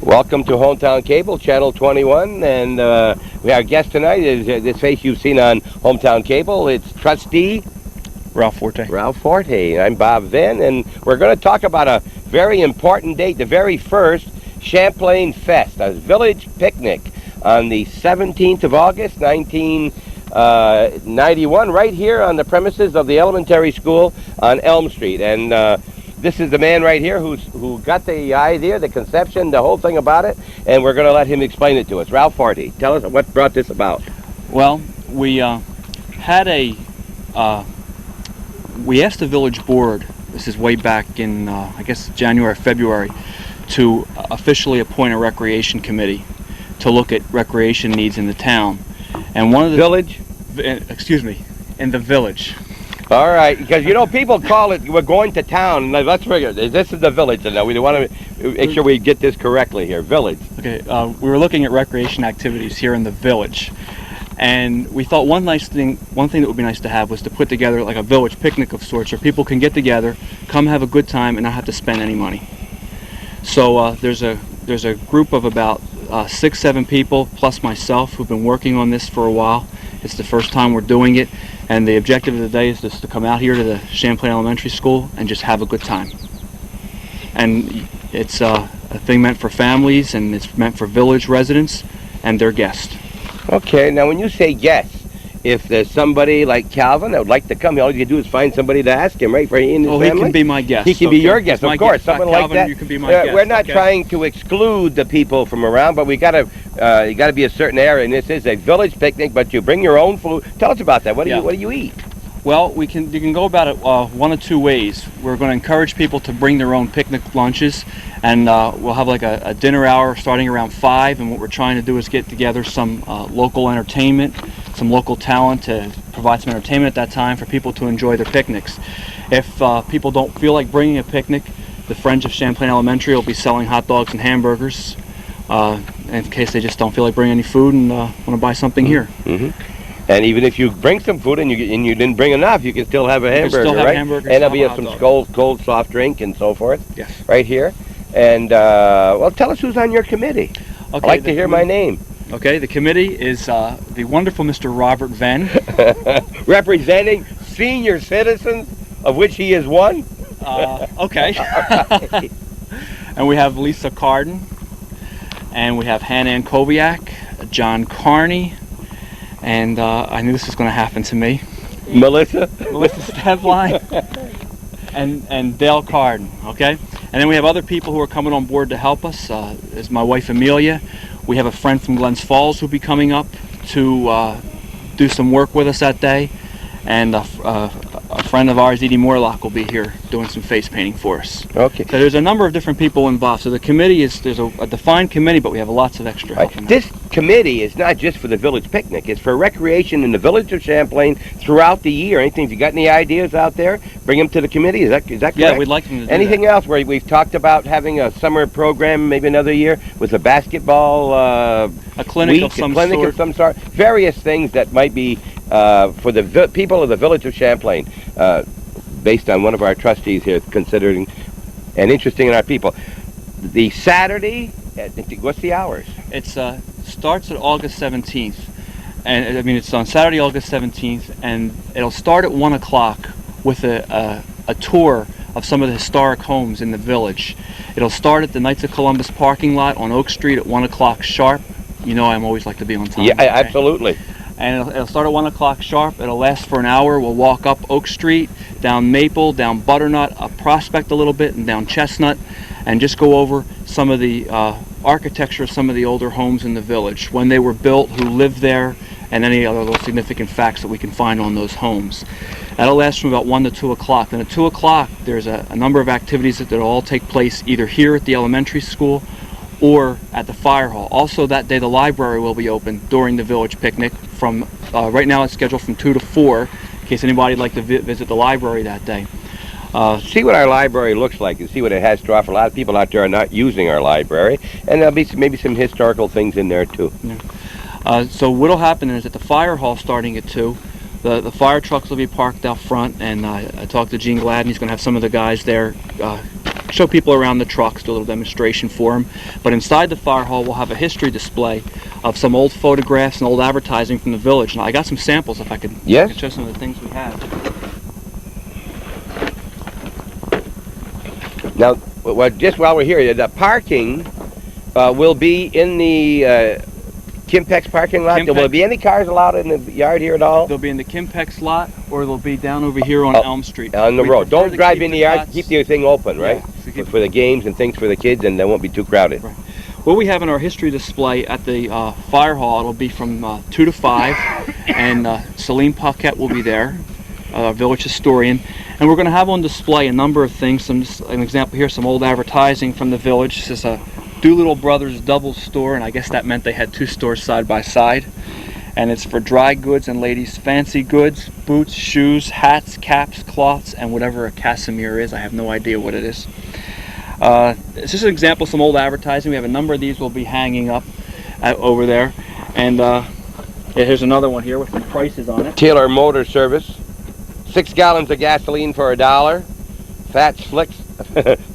Welcome to Hometown Cable, Channel 21, and our guest tonight is this face you've seen on Hometown Cable. It's Trustee Ralph Forte. Ralph Forte. I'm Bob Venn, and we're going to talk about a very important date, the very first Champlain Fest, a village picnic on the 17th of August, 1991, right here on the premises of the elementary school on Elm Street. And this is the man right here who got the idea, the conception, the whole thing about it, and we're going to let him explain it to us. Ralph Forte, tell us what brought this about. Well, we had we asked the village board, this is way back in, I guess, January, February, to officially appoint a recreation committee to look at recreation needs in the town. And one of the... Village? Excuse me, in the village. All right, because you know people call it, we're going to town. Let's figure, this is the village, and we want to make sure we get this correctly here. Village. Okay, we were looking at recreation activities here in the village, and we thought one thing that would be nice to have was to put together like a village picnic of sorts, where people can get together, come have a good time, and not have to spend any money. So there's a group of about 6-7 people plus myself who've been working on this for a while. It's the first time we're doing it, and the objective of the day is just to come out here to the Champlain Elementary School and just have a good time. And it's a thing meant for families, and it's meant for village residents and their guests. Okay, now when you say guests, if there's somebody like Calvin that would like to come, all you can do is find somebody to ask him, right? For he and his family? He can be my guest. He can be your guest, of course. Someone like Calvin, that. You can be my guest. We're not trying to exclude the people from around, but we got to you got to be a certain area, and this is a village picnic. But you bring your own food. Tell us about that. What do you eat? Well, you can go about it one of two ways. We're going to encourage people to bring their own picnic lunches, and we'll have like a dinner hour starting around 5. And what we're trying to do is get together some local entertainment, some local talent to provide some entertainment at that time for people to enjoy their picnics. If people don't feel like bringing a picnic, the Friends of Champlain Elementary will be selling hot dogs and hamburgers in case they just don't feel like bringing any food and want to buy something here. Mm-hmm. And even if you bring some food and you didn't bring enough, you can still have a hamburger, still have right? Hamburgers, and there'll be some cold soft drink and so forth. Yes. Right here. And well, tell us who's on your committee. Okay, I'd like to hear my name. Okay, the committee is the wonderful Mr. Robert Venn. Representing senior citizens, of which he is one. Okay. Right. And we have Lisa Carden, and we have Hannah Ann Koviak, John Carney, and I knew this was going to happen to me. Melissa Stevline, and Dale Carden. Okay, and then we have other people who are coming on board to help us. There's my wife Amelia. We have a friend from Glens Falls who'll be coming up to do some work with us that day, and a friend of ours, Edie Morlock, will be here doing some face painting for us. Okay. So there's a number of different people involved. So the committee there's a defined committee, but we have lots of extra help. Right. This committee is not just for the village picnic. It's for recreation in the Village of Champlain throughout the year. Anything, if you got any ideas out there, bring them to the committee. Is that correct? Yeah, we'd like them to do Anything that. else where we've talked about having a summer program, maybe another year, with a basketball a clinic of some sort. Various things that might be for the people of the Village of Champlain, based on one of our trustees here considering and interesting in our people. The Saturday, what's the hours? It's starts at August 17th, and I mean it's on Saturday, August 17th, and it'll start at 1 o'clock with a tour of some of the historic homes in the village. It'll start at the Knights of Columbus parking lot on Oak Street at 1 o'clock sharp. You know I'm always like to be on time. Yeah, okay? Absolutely. And it'll start at 1 o'clock sharp. It'll last for an hour. We'll walk up Oak Street, down Maple, down Butternut, up Prospect a little bit, and down Chestnut, and just go over some of the architecture of some of the older homes in the village, when they were built, who lived there, and any other little significant facts that we can find on those homes. That'll last from about 1 to 2 o'clock. Then at 2 o'clock, there's a number of activities that will all take place either here at the elementary school or at the fire hall. Also that day the library will be open during the village picnic from, right now it's scheduled from 2 to 4, in case anybody would like to visit the library that day. See what our library looks like and see what it has to offer. A lot of people out there are not using our library, and there'll be maybe some historical things in there too. Yeah. So what'll happen is at the fire hall starting at 2, the fire trucks will be parked out front, and I talked to Gene Gladden. He's going to have some of the guys there show people around the trucks, do a little demonstration for them. But inside the fire hall, we'll have a history display of some old photographs and old advertising from the village. Now, I got some samples if I could, Yes? I could show some of the things we have. Now, just while we're here, the parking will be in the Kimpex parking lot. Will there be any cars allowed in the yard here at all? They'll be in the Kimpex lot, or they'll be down over here on Elm Street. On the road. Don't drive in the yard. Lots. Keep the thing open, right? Yeah, For the games and things for the kids, and they won't be too crowded. Right. What we have in our history display at the fire hall, it'll be from 2 to 5, and Celine Paquette will be there, our village historian. And we're going to have on display a number of things. Just an example here, some old advertising from the village. This is a Doolittle Brothers double store, and I guess that meant they had 2 stores side by side. And it's for dry goods and ladies' fancy goods, boots, shoes, hats, caps, cloths, and whatever a casimir is. I have no idea what it is. It's just an example of some old advertising. We have a number of these we'll be hanging up over there. And yeah, here's another one here with some prices on it. Taylor Motor Service. 6 gallons of gasoline for $1.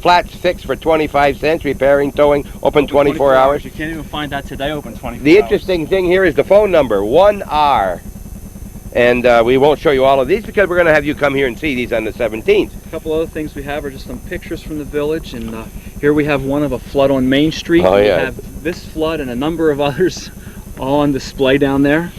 Flats fixed for 25 cents. Repairing, towing, open 24 hours. You can't even find that today, open 24 hours. The interesting thing here is the phone number, 1R. And we won't show you all of these because we're going to have you come here and see these on the 17th. A couple other things we have are just some pictures from the village. And here we have one of a flood on Main Street. Oh, yeah. We have this flood and a number of others all on display down there.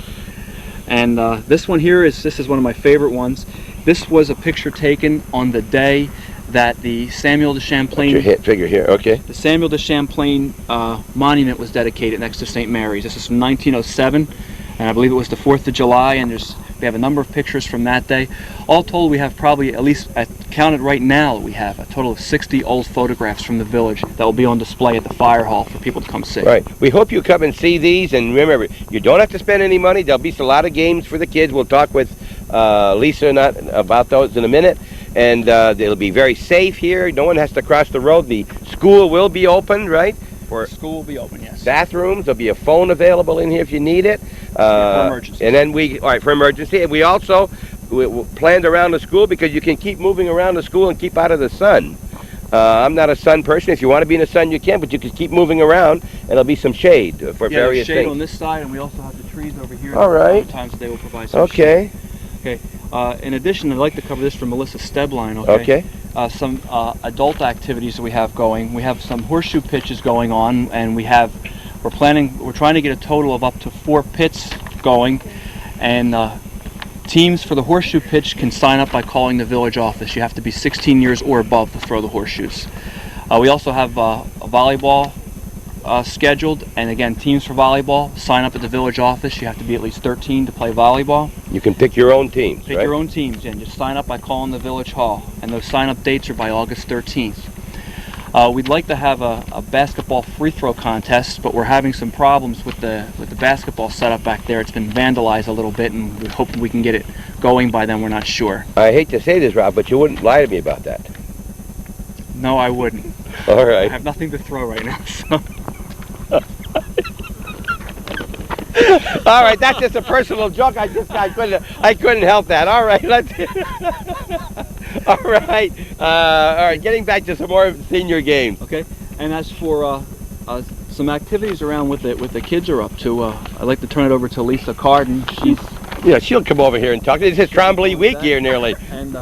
And this one here this is one of my favorite ones. This was a picture taken on the day that the Samuel de Champlain figure here, okay. The Samuel de Champlain monument was dedicated next to St. Mary's. This is from 1907, and I believe it was the 4th of July, and we have a number of pictures from that day. All told, we have probably, at least counted right now, we have a total of 60 old photographs from the village that will be on display at the fire hall for people to come see. Right. We hope you come and see these, and remember, you don't have to spend any money. There'll be a lot of games for the kids. We'll talk with Lisa about those in a minute. And it'll be very safe here. No one has to cross the road. The school will be open, right? The school will be open, yes. Bathrooms. There'll be a phone available in here if you need it. For emergency. And then for emergency. And we also planned around the school because you can keep moving around the school and keep out of the sun. I'm not a sun person. If you want to be in the sun, you can, but you can keep moving around, and there'll be some shade for various shade things. on this side, and we also have the trees over here. All right. Sometimes they will provide some shade. Okay. In addition, I'd like to cover this from Melissa Stebline. Okay. Some adult activities that we have going. We have some horseshoe pitches going on, and we're trying to get a total of up to 4 pits going, and teams for the horseshoe pitch can sign up by calling the village office. You have to be 16 years or above to throw the horseshoes. We also have a volleyball scheduled, and again, teams for volleyball, sign up at the village office. You have to be at least 13 to play volleyball. You can pick your own teams, Pick your own teams, and just sign up by calling the village hall, and those sign-up dates are by August 13th. We'd like to have a basketball free throw contest, but we're having some problems with the basketball setup back there. It's been vandalized a little bit, and we're hoping we can get it going by then. We're not sure. I hate to say this, Rob, but you wouldn't lie to me about that. No, I wouldn't. All right. I have nothing to throw right now, so. All right, that's just a personal joke. I couldn't help that. All right, all right. Getting back to some more senior games. Okay, and as for some activities around what the kids are up to, I'd like to turn it over to Lisa Carden. She'll come over here and talk. It's his Trombley week here nearly. And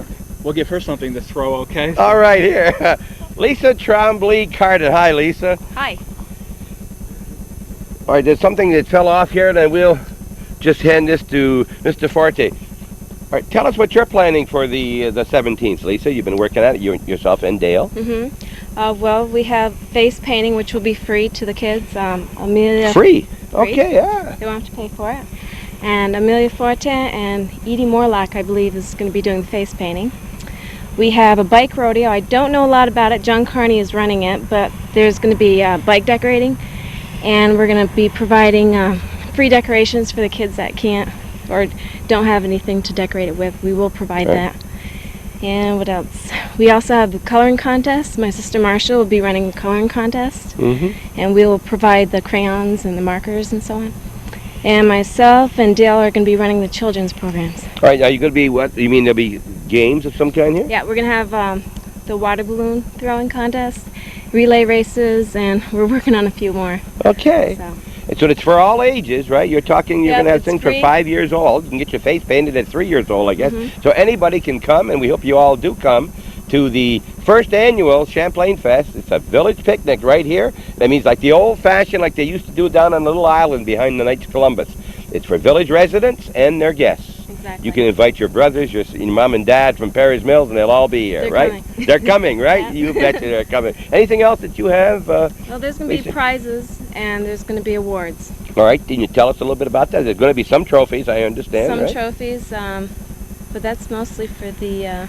we'll give her something to throw. Okay. All right, here, Lisa Trombley Carden. Hi, Lisa. Hi. All right, there's something that fell off here, and then we'll just hand this to Mr. Forte. All right, tell us what you're planning for the 17th, Lisa. You've been working at it yourself and Dale. Well, we have face painting, which will be free to the kids. Amelia. Free? Okay, yeah. They won't have to pay for it. And Amelia Forte and Edie Morlock, I believe, is going to be doing the face painting. We have a bike rodeo. I don't know a lot about it. John Carney is running it, but there's going to be bike decorating. And we're going to be providing free decorations for the kids that can't or don't have anything to decorate it with. We will provide that. And what else? We also have the coloring contest. My sister Marcia will be running the coloring contest. And we will provide the crayons and the markers and so on. And myself and Dale are going to be running the children's programs. All right, are you going to be what? You mean there'll be games of some kind here? Yeah, we're going to have the water balloon throwing contest, relay races, and we're working on a few more. Okay. So. And so it's for all ages, right? You're talking, you're Yep, going to have it's things free. for 5 years old. You can get your face painted at 3 years old, I guess. Mm-hmm. So anybody can come, and we hope you all do come to the first annual Champlain Fest. It's a village picnic right here. That means like the old-fashioned, like they used to do down on a little island behind the Knights of Columbus. It's for village residents and their guests. Exactly. You can invite your brothers, your mom and dad from Perry's Mills, and they'll all be here, They're right? coming. They're coming, right? Yeah. You betcha they're coming. Anything else that you have? Well, there's going to Lisa? be prizes, and there's going to be awards. All right, can you tell us a little bit about that? There's going to be some trophies, I understand, Some right? trophies, but that's mostly for the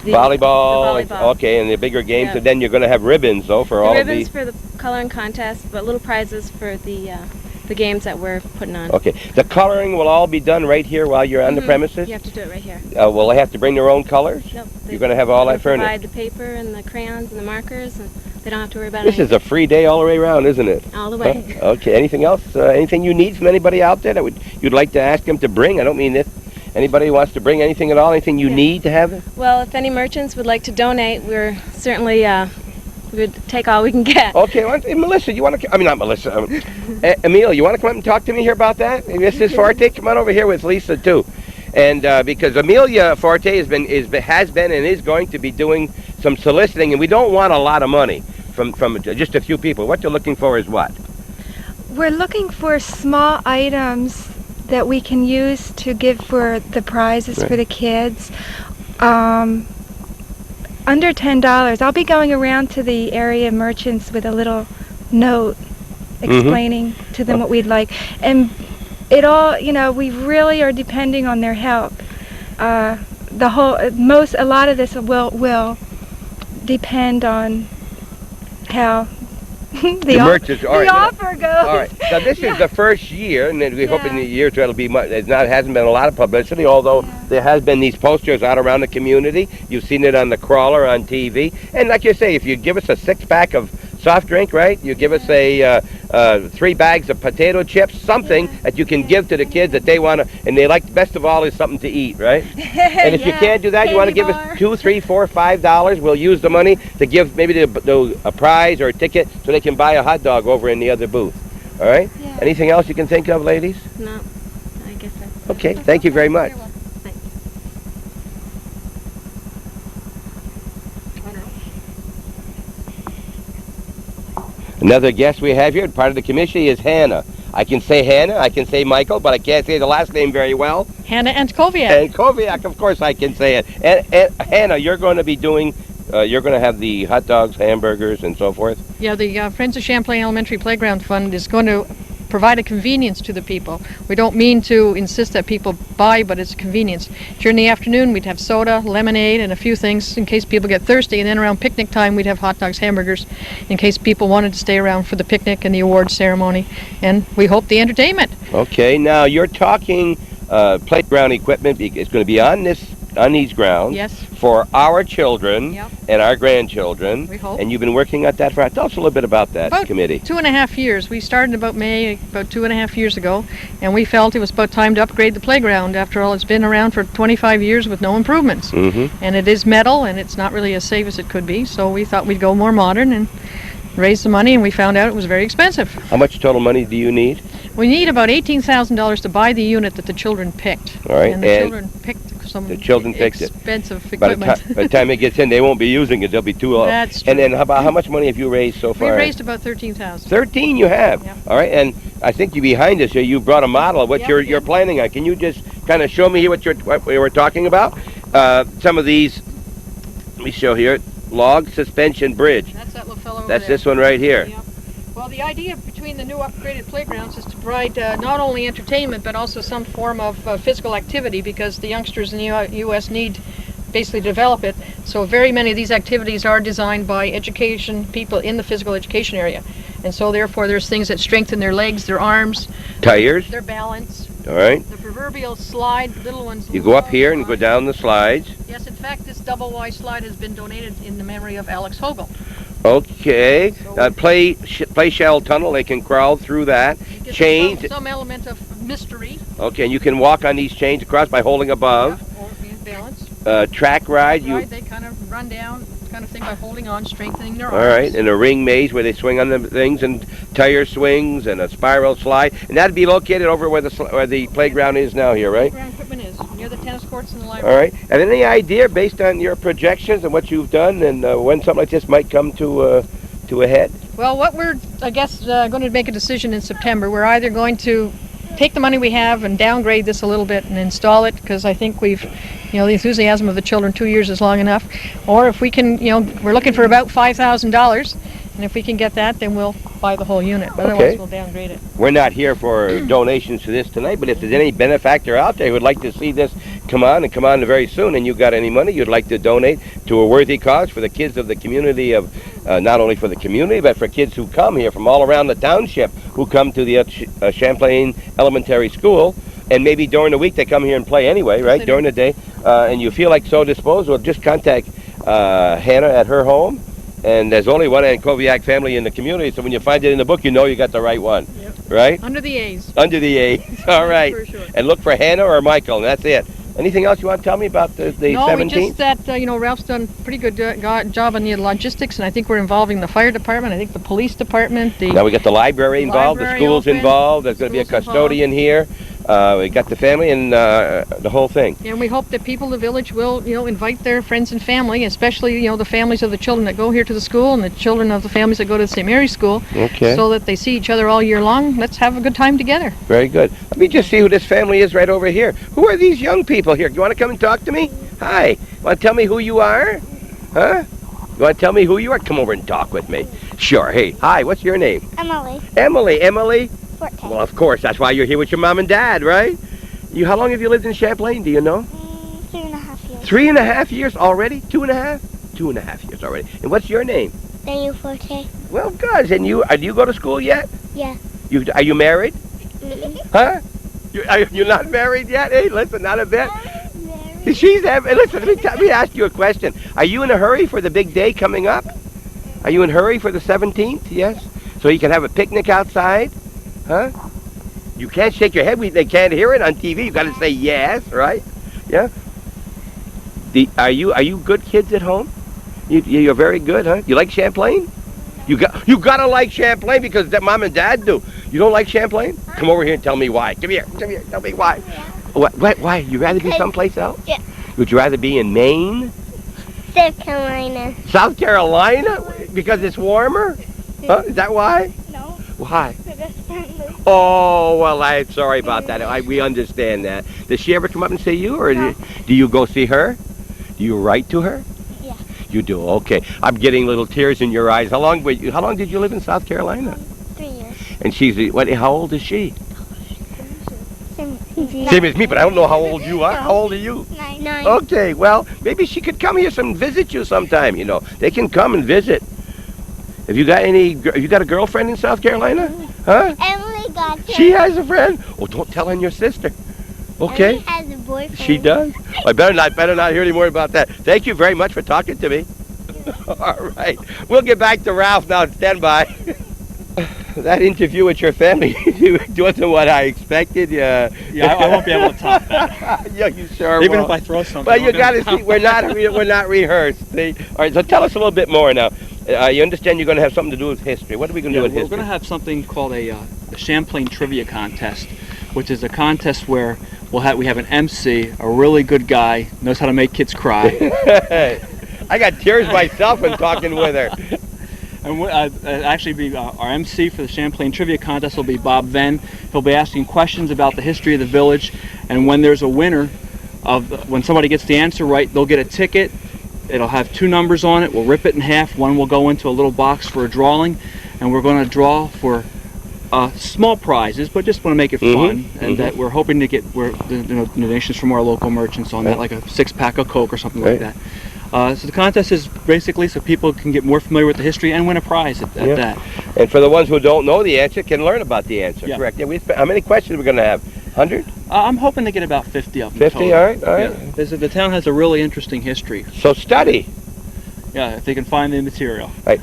volleyball. the volleyball. Okay, and the bigger games, Yeah. and then you're going to have ribbons, though, for The all ribbons of the... for the coloring contest, but little prizes for the games that we're putting on. Okay, the coloring will all be done right here while you're on the premises? You have to do it right here. Will they have to bring their own colors? Nope. You're going to have all that They furnished? provide the paper and the crayons and the markers, and they don't have to worry about This is a free day all the way around, isn't it? all the way. Huh? Okay, anything else? Anything you need from anybody out there that you'd like to ask them to bring? I don't mean this. Anybody who wants to bring anything at all? Anything you need to have it? Well, if any merchants would like to donate, we're certainly we would take all we can get. Okay, well, Melissa, you want to? I mean, not Melissa. Emil, you want to come up and talk to me here about that? This is Forte. Come on over here with Lisa too, and because Amelia Forte has been and is going to be doing some soliciting, and we don't want a lot of money from just a few people. What you're looking for is what? We're looking for small items that we can use to give for the prizes for the kids. Under $10. I'll be going around to the area merchants with a little note explaining to them what we'd like. And it all, we really are depending on their help. A lot of this will depend on how the merchants. All right, offer goes. All right. Now this is the first year, and then we hope in the year it'll be much. Hasn't been a lot of publicity, although there has been these posters out around the community. You've seen it on the crawler on TV, and like you say, if you give us a 6-pack of soft drink, right? You give us a 3 bags of potato chips, something that you can give to the kids that they want to, and they like. Best of all is something to eat, right? And if you can't do that, you want to give us $2, $3, $4, $5. We'll use the money to give maybe a prize or a ticket so they can buy a hot dog over in the other booth. All right? Yeah. Anything else you can think of, ladies? No, I guess that's Okay. Thank you very much. Thanks. Another guest we have here, part of the commission, is Hannah. I can say Hannah, I can say Michael, but I can't say the last name very well. Hannah Antkowiak. And Koviak, of course I can say it. And Hannah, you're going to be doing, you're going to have the hot dogs, hamburgers, and so forth? Yeah, the Friends of Champlain Elementary Playground Fund is going to provide a convenience to the people. We don't mean to insist that people buy, but it's a convenience. During the afternoon, we'd have soda, lemonade, and a few things in case people get thirsty. And then around picnic time, we'd have hot dogs, hamburgers, in case people wanted to stay around for the picnic and the awards ceremony. And we hope the entertainment. Okay, now you're talking playground equipment. It's going to be on these grounds. Yes. For our children Yep. and our grandchildren. We hope. And you've been working at that for, tell us a little bit about that About committee. 2.5 years. We started about 2.5 years ago, and we felt it was about time to upgrade the playground. After all, it's been around for 25 years with no improvements. Mm-hmm. And it is metal, and it's not really as safe as it could be, so we thought we'd go more modern and raise the money, and we found out it was very expensive. How much total money do you need? We need about $18,000 to buy the unit that the children picked. All right, And the and children picked some the children picked it. expensive By equipment. the time it gets in, they won't be using it. They'll be too old. That's true. And then how much money have you raised so We far? raised about $13,000. 13 you have. Yep. All right, and I think you behind us here, you brought a model of what Yep, you're yep. planning on. Can you just kind of show me here what we were talking about? Some of these, let me show here, log suspension bridge. That's that little fellow over That's there. this one right here. Yep. Well, the idea between the new upgraded playgrounds is to provide not only entertainment but also some form of physical activity, because the youngsters in the U.S. need basically to develop it. So very many of these activities are designed by education people in the physical education area. And so therefore there's things that strengthen their legs, their arms, Tires. their balance. All right. The proverbial slide, little ones. You go up here and go down the slides. Yes, in fact, this double wide slide has been donated in the memory of Alex Hogel. Okay. Play shell tunnel. They can crawl through that. It gives Chains. some element of mystery. Okay, and you can walk on these chains across by holding above. Or in balance. Track ride. Right, they kind of run down kind of thing by holding on, strengthening their All arms. right, and a ring maze where they swing on the things, and tire swings, and a spiral slide, and that'd be located over where the playground is now here, right? Ground equipment is near the tennis courts and the All library. right. And any idea, based on your projections and what you've done, and when something like this might come to a head? Well, what we're, I guess, going to make a decision in September. We're either going to take the money we have and downgrade this a little bit and install it, because I think we've, the enthusiasm of the children, 2 years is long enough. Or if we can, we're looking for about $5,000, and if we can get that, then we'll buy the whole unit. But otherwise, we'll downgrade it. We're not here for donations to this tonight, but if there's any benefactor out there who would like to see this come on very soon, and you've got any money you'd like to donate to a worthy cause for the kids of the community, of not only for the community, but for kids who come here from all around the township, who come to the Champlain Elementary School, and maybe during the week they come here and play anyway, right, during the day, and you feel like so disposed, well, just contact Hannah at her home. And there's only one Ankoviak family in the community, so when you find it in the book, you know you got the right one, right? Under the A's. Under the A's, all right. For sure. And look for Hannah or Michael, and that's it. Anything else you want to tell me about the 17th? No, just that, Ralph's done a pretty good job on the logistics, and I think we're involving the fire department, I think the police department. Now we got the library involved, the school's involved, there's going to be a custodian here. We got the family and the whole thing. And we hope that people in the village will, invite their friends and family, especially, the families of the children that go here to the school and the children of the families that go to the St. Mary's School, so that they see each other all year long. Let's have a good time together. Very good. Let me just see who this family is right over here. Who are these young people here? You want to come and talk to me? Hi. Want to tell me who you are? Huh? You want to tell me who you are? Come over and talk with me. Sure. Hey, hi, what's your name? Emily. Emily? 14. Well, of course, that's why you're here with your mom and dad, right? How long have you lived in Champlain, do you know? 3.5 years. 3.5 years already? 2.5? 2.5 years already. And what's your name? Daniel Forte. Well, good. And do you go to school yet? Yeah. Are you married? Huh? Married. You're not married yet? Hey, listen, not a bit. Married. Listen, let me ask you a question. Are you in a hurry for the big day coming up? Are you in a hurry for the 17th? Yes? So you can have a picnic outside? Huh? You can't shake your head. They can't hear it on TV. You got to say yes, right? Yeah. Are you good kids at home? You're very good, huh? You like Champlain? You gotta like Champlain because mom and dad do. You don't like Champlain? Come over here and tell me why. Come here. Tell me why. Why? You rather be someplace else? Yeah. Would you rather be in Maine? South Carolina. South Carolina? Because it's warmer? Huh? Is that why? No. Why? My best friend lives. Oh, well, I'm sorry about that. We understand that. Does she ever come up and see you, or No. do you go see her? Do you write to her? Yeah. You do. Okay. I'm getting little tears in your eyes. How long did you live in South Carolina? 3 years. And how old is she? Same Same as me, but I don't know how old you are. How old are you? 9. Okay. Well, maybe she could come here and visit you sometime. They can come and visit. Have you got a girlfriend in South Carolina? Huh? Emily got her. She has a friend. Oh, don't tell on your sister. Okay. Emily has a boyfriend. She does? I better not hear any more about that. Thank you very much for talking to me. All right. We'll get back to Ralph now. Stand by. That interview with your family wasn't what I expected. Yeah, I won't be able to top that. Yeah, you sure Even will. if I throw something. Well, you got to see. We're not rehearsed. See? All right. So tell us a little bit more now. You understand you're going to have something to do with history. What are we going to do with We're history? going to have something called a Champlain Trivia Contest, which is a contest where we have an MC, a really good guy, knows how to make kids cry. I got tears myself when talking with her. And our MC for the Champlain Trivia Contest will be Bob Venn. He'll be asking questions about the history of the village, and when there's a winner, when somebody gets the answer right, they'll get a ticket. It'll have 2 numbers on it. We'll rip it in half. One will go into a little box for a drawing, and we're going to draw for small prizes, but just want to make it fun. And that we're hoping to get donations from our local merchants on that, like a 6-pack of Coke or something like that. So the contest is basically so people can get more familiar with the history and win a prize at that. And for the ones who don't know the answer, can learn about the answer. Yeah. Correct. Yeah. How many questions are we going to have? 100? I'm hoping to get about 50 of them. 50. Total. All right. Yeah. The town has a really interesting history. So study. Yeah, if they can find the material. Right.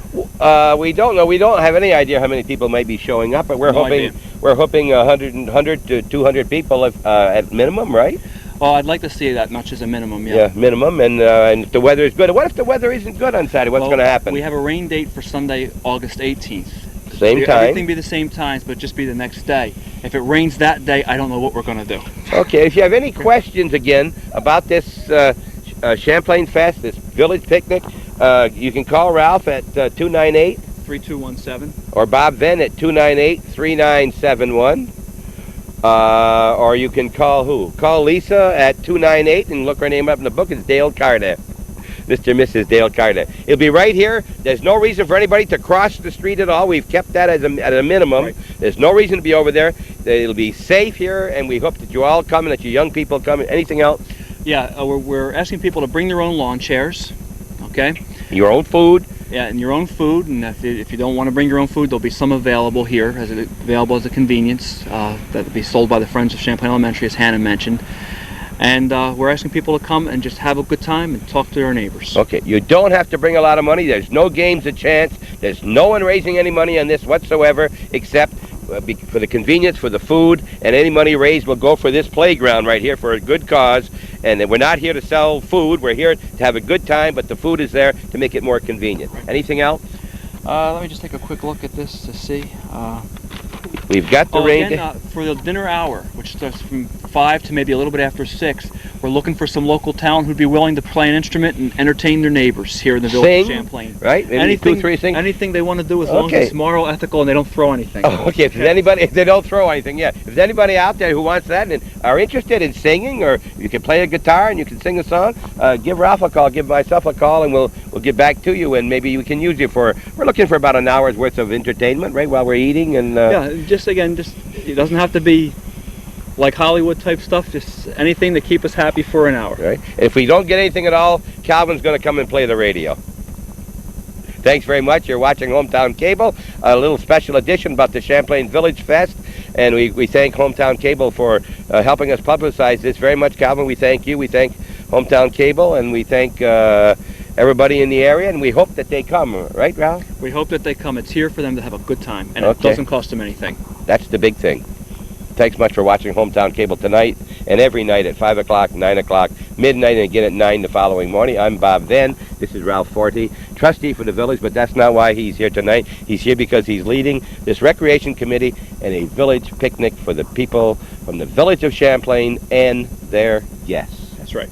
We don't know. We don't have any idea how many people may be showing up, but we're hoping 100 to 200 people at minimum, right? Well, I'd like to see that much as a minimum, yeah. Yeah, minimum. And if the weather is good, what if the weather isn't good on Saturday? What's Well, going to happen? We have a rain date for Sunday, August 18th. Same time. Everything be the same times, but just be the next day. If it rains that day, I don't know what we're going to do. Okay, if you have any questions again about this Champlain Fest, this village picnic, you can call Ralph at 298-3217 or Bob Venn at 298-3971. Or you can call who? Call Lisa at 298 and look her name up in the book. It's Dale Carda. Mr. and Mrs. Dale Carda. It'll be right here. There's no reason for anybody to cross the street at all. We've kept that at a minimum. Right. There's no reason to be over there. It'll be safe here, and we hope that you all come and that you young people come. Anything else? Yeah, we're asking people to bring their own lawn chairs, okay? Your own food. Yeah, and your own food, and if you don't want to bring your own food, there'll be some available here, available as a convenience, that'll be sold by the Friends of Champlain Elementary, as Hannah mentioned. And we're asking people to come and just have a good time and talk to their neighbors. Okay, you don't have to bring a lot of money. There's no games of chance. There's no one raising any money on this whatsoever, except for the convenience, for the food, and any money raised will go for this playground right here for a good cause. And we're not here to sell food. We're here to have a good time, but the food is there to make it more convenient. Right. Anything else? Let me just take a quick look at this to see. We've got the rain. Again, for the dinner hour, which starts from 5 to maybe a little bit after 6, we're looking for some local talent who'd be willing to play an instrument and entertain their neighbors here in the Village of Champlain. Right? Maybe Anything, 2, 3 things. anything they want to do, as long as it's moral, ethical, and they don't throw anything. Oh, okay. If there's anybody, if they don't throw anything, yeah. If there's anybody out there who wants that and are interested in singing, or you can play a guitar and you can sing a song, give Ralph a call, give myself a call, and we'll get back to you, and maybe we can use you for. We're looking for about an hour's worth of entertainment, right, while we're eating and. Yeah, just it doesn't have to be like Hollywood type stuff. Just anything to keep us happy for an hour. Right. If we don't get anything at all, Calvin's going to come and play the radio. Thanks very much. You're watching Hometown Cable, a little special edition about the Champlain Village Fest. And we thank Hometown Cable for helping us publicize this very much, Calvin. We thank you. We thank Hometown Cable, and we thank everybody in the area, and we hope that they come. Right, Ralph? We hope that they come. It's here for them to have a good time, and Okay. it doesn't cost them anything. That's the big thing. Thanks much for watching Hometown Cable tonight and every night at 5 o'clock, 9 o'clock, midnight, and again at 9 the following morning. I'm Bob Venn. This is Ralph Forte, trustee for the village, but that's not why he's here tonight. He's here because he's leading this recreation committee and a village picnic for the people from the Village of Champlain and their guests. That's right.